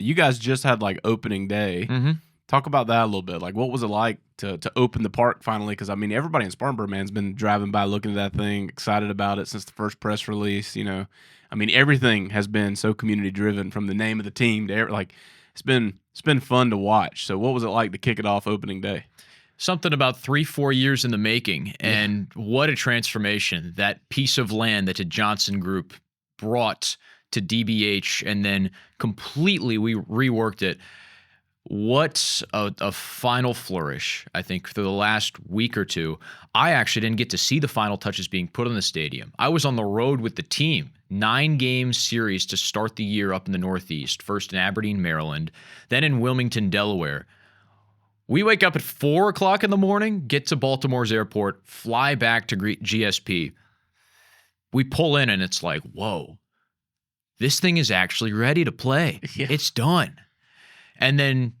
You guys just had like opening day. Mm-hmm. Talk about that a little bit. Like, what was it like to open the park finally? Because I mean, everybody in Spartanburg, man's been driving by, looking at that thing, excited about it since the first press release. I mean, everything has been so community driven, from the name of the team to like, it's been fun to watch. So, what was it like to kick it off opening day? Something about 3-4 years in the making, and what a transformation that piece of land that the Johnson Group brought to DBH, and then completely we reworked it. What a final flourish, I think, for the last week or two. I actually didn't get to see the final touches being put on the stadium. I was on the road with the team. 9-game series to start the year up in the Northeast, first in Aberdeen, Maryland, then in Wilmington, Delaware. We wake up at 4 o'clock in the morning, get to Baltimore's airport, fly back to GSP. We pull in and it's like, whoa, this thing is actually ready to play. Yeah. It's done. And then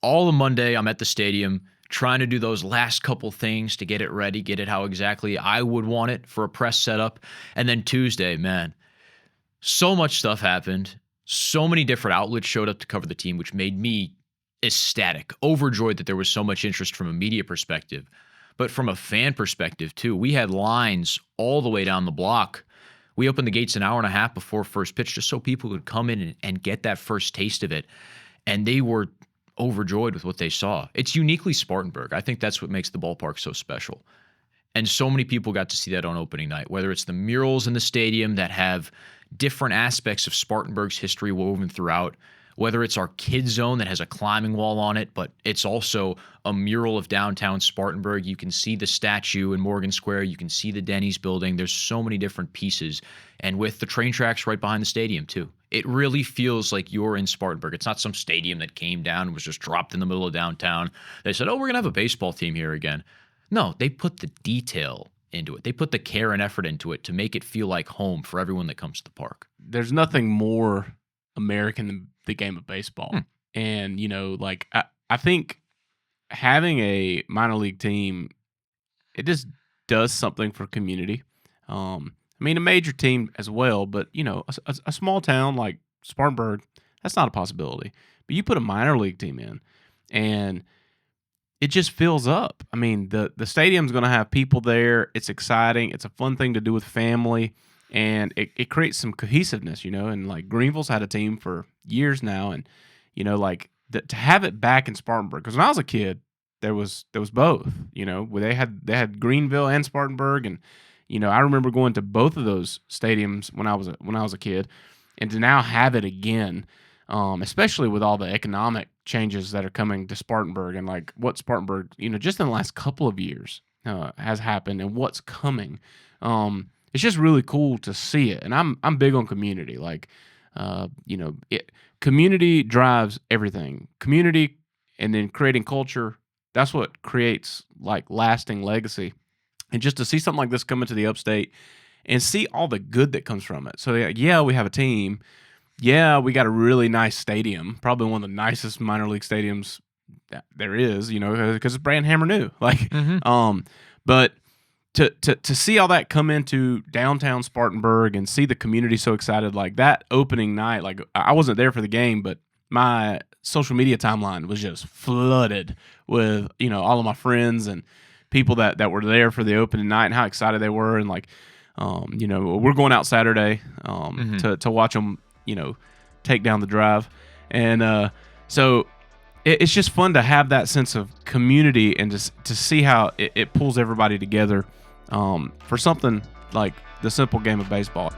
all of Monday, I'm at the stadium trying to do those last couple things to get it ready, get it how exactly I would want it for a press setup. And then Tuesday, man, so much stuff happened. So many different outlets showed up to cover the team, which made me ecstatic, overjoyed that there was so much interest from a media perspective. But from a fan perspective, too, we had lines all the way down the block. We opened the gates an hour and a half before first pitch just so people could come in and get that first taste of it. And they were overjoyed with what they saw. It's uniquely Spartanburg. I think that's what makes the ballpark so special. And so many people got to see that on opening night, whether it's the murals in the stadium that have different aspects of Spartanburg's history woven throughout, whether it's our kid zone that has a climbing wall on it, but it's also a mural of downtown Spartanburg. You can see the statue in Morgan Square. You can see the Denny's building. There's so many different pieces. And with the train tracks right behind the stadium, too. It really feels like you're in Spartanburg. It's not some stadium that came down and was just dropped in the middle of downtown. They said, oh, we're going to have a baseball team here again. No, they put the detail into it. They put the care and effort into it to make it feel like home for everyone that comes to the park. There's nothing more American than the game of baseball. And, I think having a minor league team, it just does something for community. I mean, a major team as well, but, a small town like Spartanburg, that's not a possibility. But you put a minor league team in, and it just fills up. I mean, the stadium's going to have people there. It's exciting. It's a fun thing to do with family. And it creates some cohesiveness, and like Greenville's had a team for years now, and to have it back in Spartanburg. Because when I was a kid, there was both. Where they had Greenville and Spartanburg, and I remember going to both of those stadiums when I was a kid, and to now have it again, especially with all the economic changes that are coming to Spartanburg, and like what Spartanburg, just in the last couple of years has happened, and what's coming. It's just really cool to see it, and I'm big on community. Like, community drives everything. Community, and then creating culture. That's what creates like lasting legacy. And just to see something like this come into the upstate, and see all the good that comes from it. So yeah, we have a team. Yeah, we got a really nice stadium, probably one of the nicest minor league stadiums that there is. Because it's brand hammer new. Like, but. To see all that come into downtown Spartanburg and see the community so excited, like that opening night, like I wasn't there for the game, but my social media timeline was just flooded with, all of my friends and people that were there for the opening night and how excited they were. And like, we're going out Saturday to watch them, take down the drive. And so it's just fun to have that sense of community and just to see how it pulls everybody together for something like the simple game of baseball.